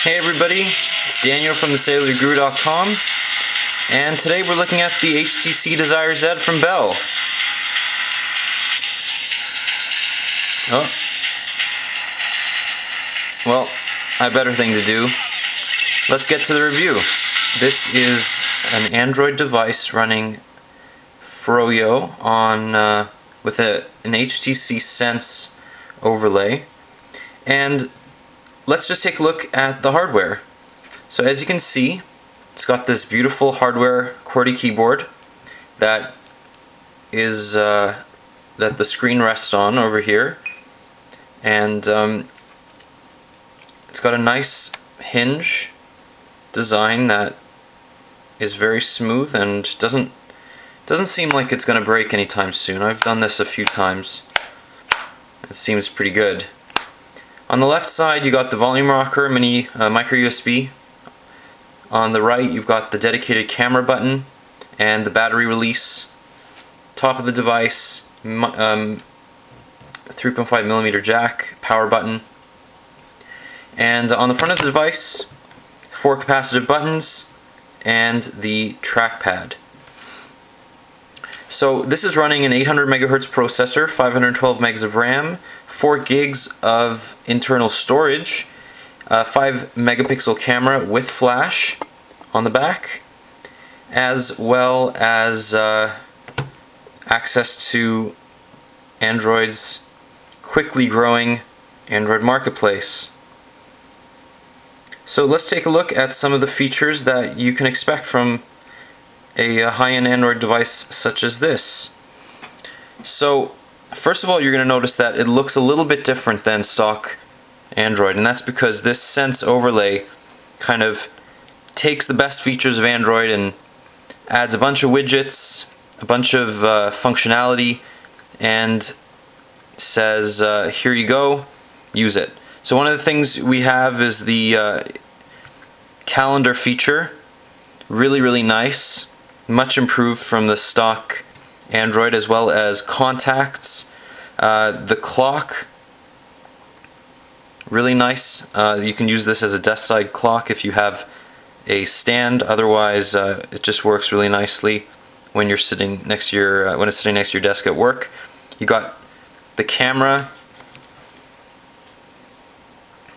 Hey everybody, it's Daniel from thecellularguru.com, and today we're looking at the HTC Desire Z from Bell. Oh. Well, I have better thing to do. Let's get to the review. This is an Android device running Froyo on with an HTC Sense overlay, and let's just take a look at the hardware. So as you can see, it's got this beautiful hardware QWERTY keyboard that is that the screen rests on over here, and it's got a nice hinge design that is very smooth and doesn't seem like it's going to break anytime soon. I've done this a few times. It seems pretty good. On the left side, you got the volume rocker, mini micro USB. On the right, you've got the dedicated camera button and the battery release. Top of the device, 3.5mm jack, power button. And on the front of the device, 4 capacitive buttons and the trackpad. So this is running an 800 MHz processor, 512 megs of RAM, 4 gigs of internal storage, 5 megapixel camera with flash on the back, as well as access to Android's quickly growing Android marketplace. So let's take a look at some of the features that you can expect from a high-end Android device such as this. So first of all, you're going to notice that it looks a little bit different than stock Android, and that's because this Sense overlay kind of takes the best features of Android and adds a bunch of widgets, a bunch of functionality, and says, here you go, use it. So one of the things we have is the calendar feature. Really nice. Much improved from the stock Android, as well as contacts. The clock, really nice. You can use this as a desk side clock if you have a stand. Otherwise, it just works really nicely when you're sitting next to your when it's sitting next to your desk at work. You got the camera.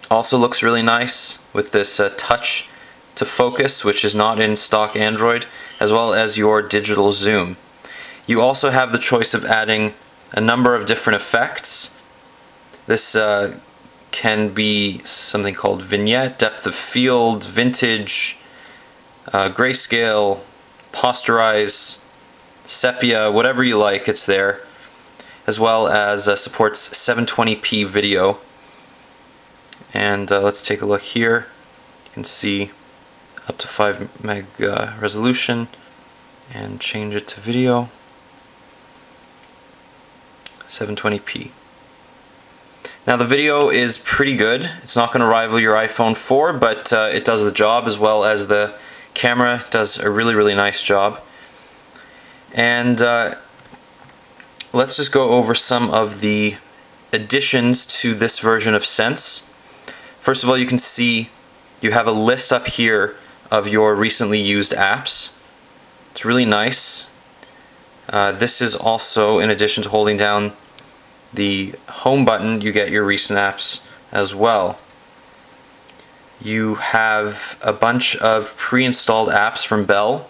Also looks really nice with this touch to focus, which is not in stock Android, as well as your digital zoom. You also have the choice of adding a number of different effects. This can be something called vignette, depth of field, vintage, grayscale, posterize, sepia, whatever you like, it's there. As well as supports 720p video. And let's take a look here. You can see up to 5 meg resolution, and change it to video, 720p. Now the video is pretty good. It's not going to rival your iPhone 4, but it does the job, as well as the camera does a really nice job. And let's just go over some of the additions to this version of Sense. First of all, you can see you have a list up here of your recently used apps. It's really nice. This is also, in addition to holding down the home button, you get your recent apps as well. You have a bunch of pre-installed apps from Bell.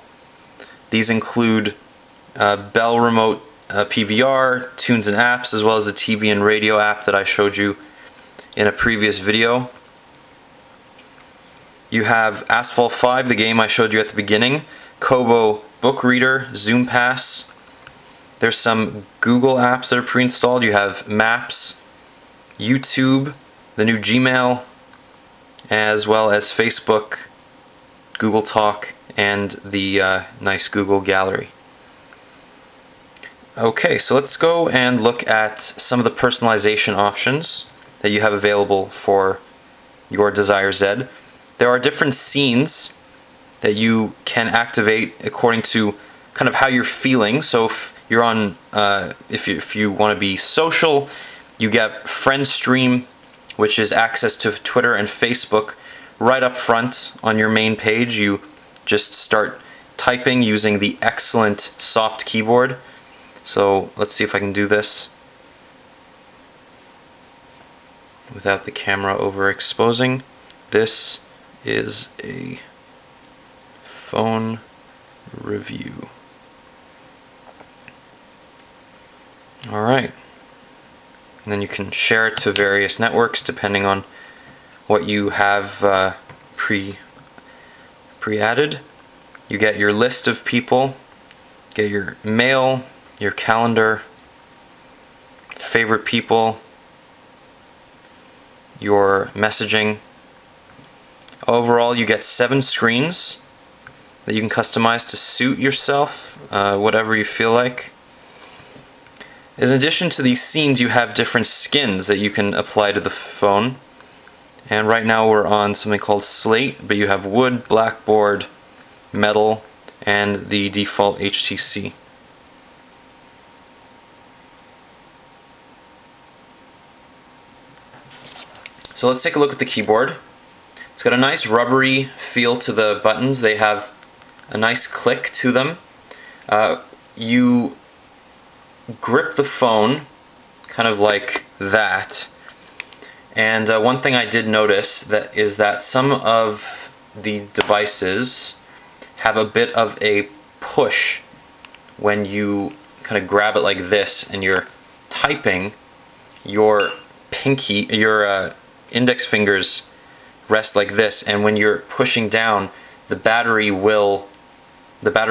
These include Bell Remote PVR, Tunes and Apps, as well as the TV and radio app that I showed you in a previous video. You have Asphalt 5, the game I showed you at the beginning, Kobo Book Reader, Zoom Pass. There's some Google apps that are pre-installed. You have Maps, YouTube, the new Gmail, as well as Facebook, Google Talk, and the nice Google Gallery. Okay, so let's go and look at some of the personalization options that you have available for your Desire Z. There are different scenes that you can activate according to kind of how you're feeling. So if you're on, if you want to be social, you get Friend Stream, which is access to Twitter and Facebook right up front on your main page, you just start typing using the excellent soft keyboard. So let's see if I can do this without the camera overexposing. This is a phone review. Alright. And then you can share it to various networks depending on what you have pre-added. You get your list of people, get your mail, your calendar, favorite people, your messaging. Overall, you get 7 screens that you can customize to suit yourself, whatever you feel like. In addition to these scenes, you have different skins that you can apply to the phone. And right now we're on something called Slate, but you have wood, blackboard, metal, and the default HTC. So let's take a look at the keyboard. It's got a nice rubbery feel to the buttons. They have a nice click to them. You grip the phone kind of like that. And one thing I did notice is that some of the devices have a bit of a push when you kind of grab it like this and you're typing. Your index fingers rest like this, and when you're pushing down, the battery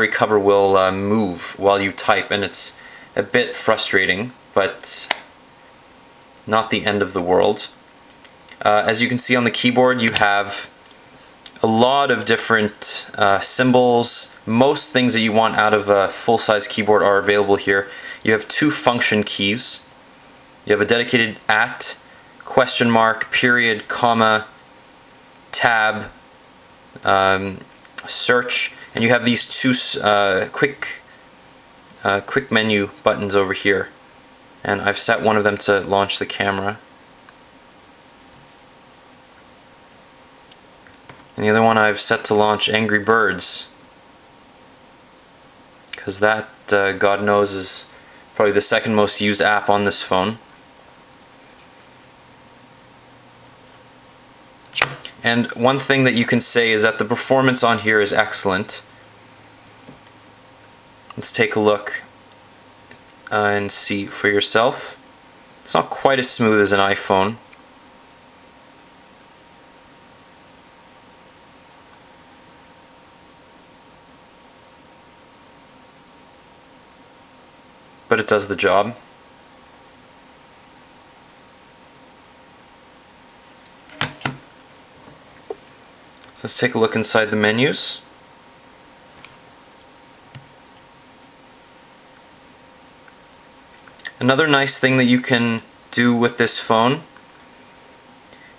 cover will move while you type, and it's a bit frustrating, but not the end of the world. As you can see on the keyboard, you have a lot of different symbols. Most things that you want out of a full-size keyboard are available here. You have 2 function keys. You have a dedicated @ question mark, period, comma, tab, search, and you have these 2 quick menu buttons over here. And I've set one of them to launch the camera. And the other one I've set to launch Angry Birds, because that, God knows, is probably the second most used app on this phone. And one thing that you can say is that the performance on here is excellent. Let's take a look and see for yourself. It's not quite as smooth as an iPhone. But it does the job. So let's take a look inside the menus. Another nice thing that you can do with this phone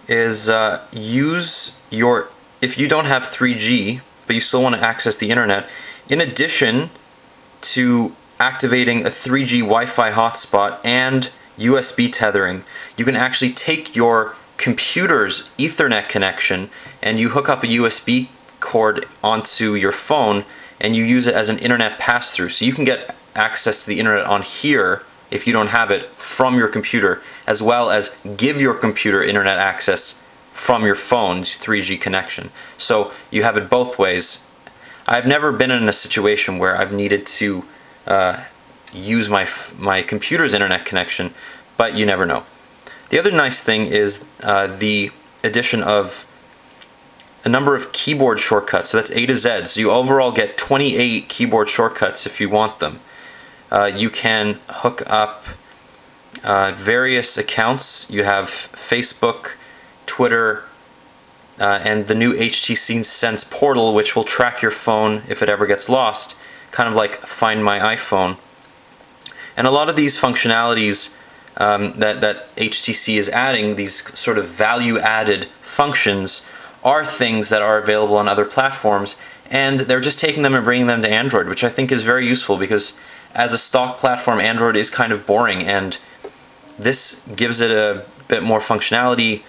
is if you don't have 3G but you still want to access the internet, in addition to activating a 3G Wi-Fi hotspot and USB tethering, you can actually take your computer's Ethernet connection and you hook up a USB cord onto your phone and you use it as an internet pass-through. So you can get access to the internet on here if you don't have it from your computer, as well as give your computer internet access from your phone's 3G connection. So you have it both ways. I've never been in a situation where I've needed to use my computer's internet connection, but you never know. The other nice thing is the addition of a number of keyboard shortcuts. So that's A to Z. So you overall get 28 keyboard shortcuts if you want them. You can hook up various accounts. You have Facebook, Twitter, and the new HTC Sense portal, which will track your phone if it ever gets lost, kind of like Find My iPhone. And a lot of these functionalities that HTC is adding, these sort of value-added functions, are things that are available on other platforms, and they're just taking them and bringing them to Android, which I think is very useful, because as a stock platform, Android is kind of boring, and this gives it a bit more functionality,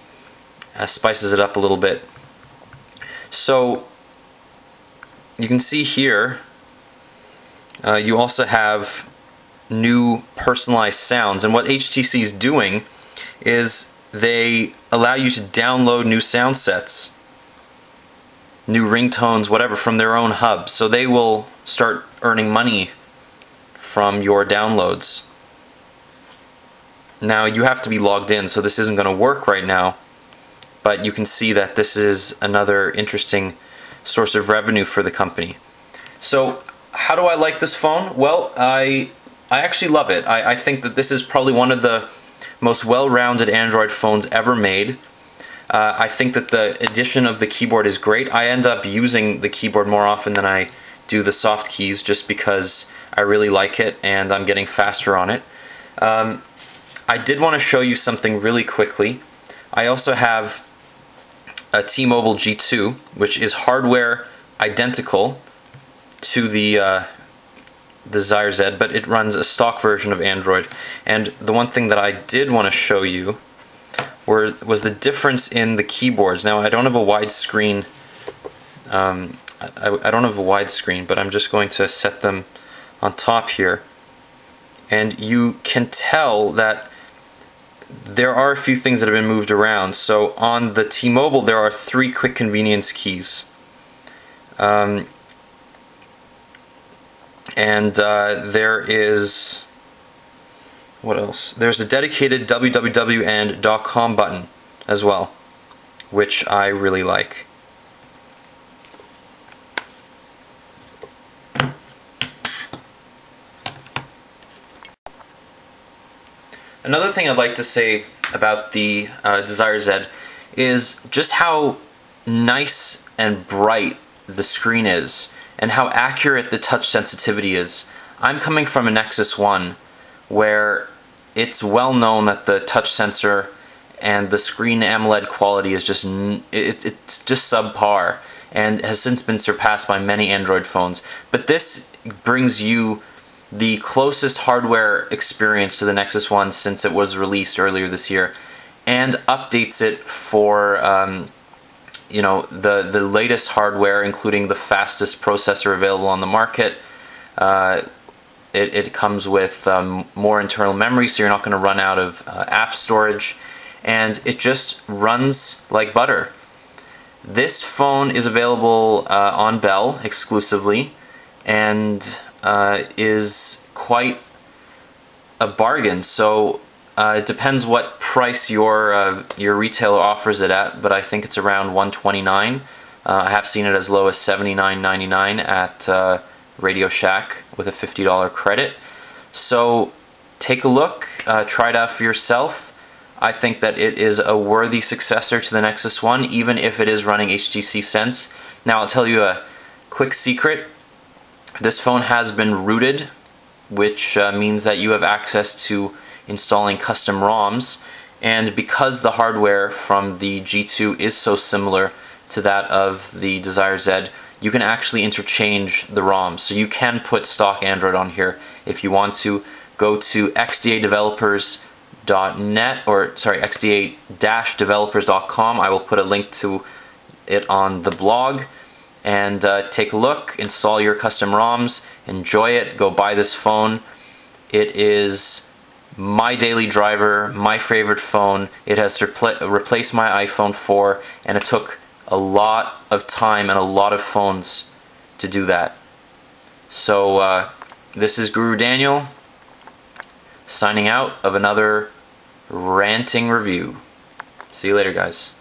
spices it up a little bit. So you can see here, you also have new personalized sounds, and what HTC is doing is they allow you to download new sound sets, new ringtones, whatever, from their own hub. So they will start earning money from your downloads. Now you have to be logged in, so this isn't going to work right now, but you can see that this is another interesting source of revenue for the company. So how do I like this phone? Well, I actually love it. I think that this is probably one of the most well-rounded Android phones ever made. I think that the addition of the keyboard is great. I end up using the keyboard more often than I do the soft keys just because I really like it and I'm getting faster on it. I did want to show you something really quickly. I also have a T-Mobile G2, which is hardware identical to the Desire Z, but it runs a stock version of Android. And the one thing that I did want to show you was the difference in the keyboards. Now, I don't have a wide screen. I don't have a wide screen, but I'm just going to set them on top here. And you can tell that there are a few things that have been moved around. So on the T-Mobile, there are 3 quick convenience keys. And there is, what else? There's a dedicated www and .com button as well, which I really like. Another thing I'd like to say about the Desire Z is just how nice and bright the screen is and how accurate the touch sensitivity is. I'm coming from a Nexus 1 where it's well known that the touch sensor and the screen AMOLED quality is just it's just subpar and has since been surpassed by many Android phones. But this brings you the closest hardware experience to the Nexus 1 since it was released earlier this year, and updates it for you know, the latest hardware, including the fastest processor available on the market. It comes with more internal memory, so you're not going to run out of app storage, and it just runs like butter. This phone is available on Bell exclusively, and is quite a bargain. So it depends what price your retailer offers it at, but I think it's around $129. I have seen it as low as $79.99 at Radio Shack with a $50 credit. So take a look, try it out for yourself. I think that it is a worthy successor to the Nexus 1, even if it is running HTC Sense. Now I'll tell you a quick secret. This phone has been rooted, which means that you have access to installing custom ROMs, and because the hardware from the G2 is so similar to that of the Desire Z, you can actually interchange the ROMs. So you can put stock Android on here if you want to. Go to xda-developers.net, or sorry, xda-developers.com. I will put a link to it on the blog. And take a look, install your custom ROMs, enjoy it, go buy this phone. It is my daily driver, my favorite phone. It has replaced my iPhone 4, and it took a lot of time and a lot of phones to do that. So this is Guru Daniel, signing out of another ranting review. See you later, guys.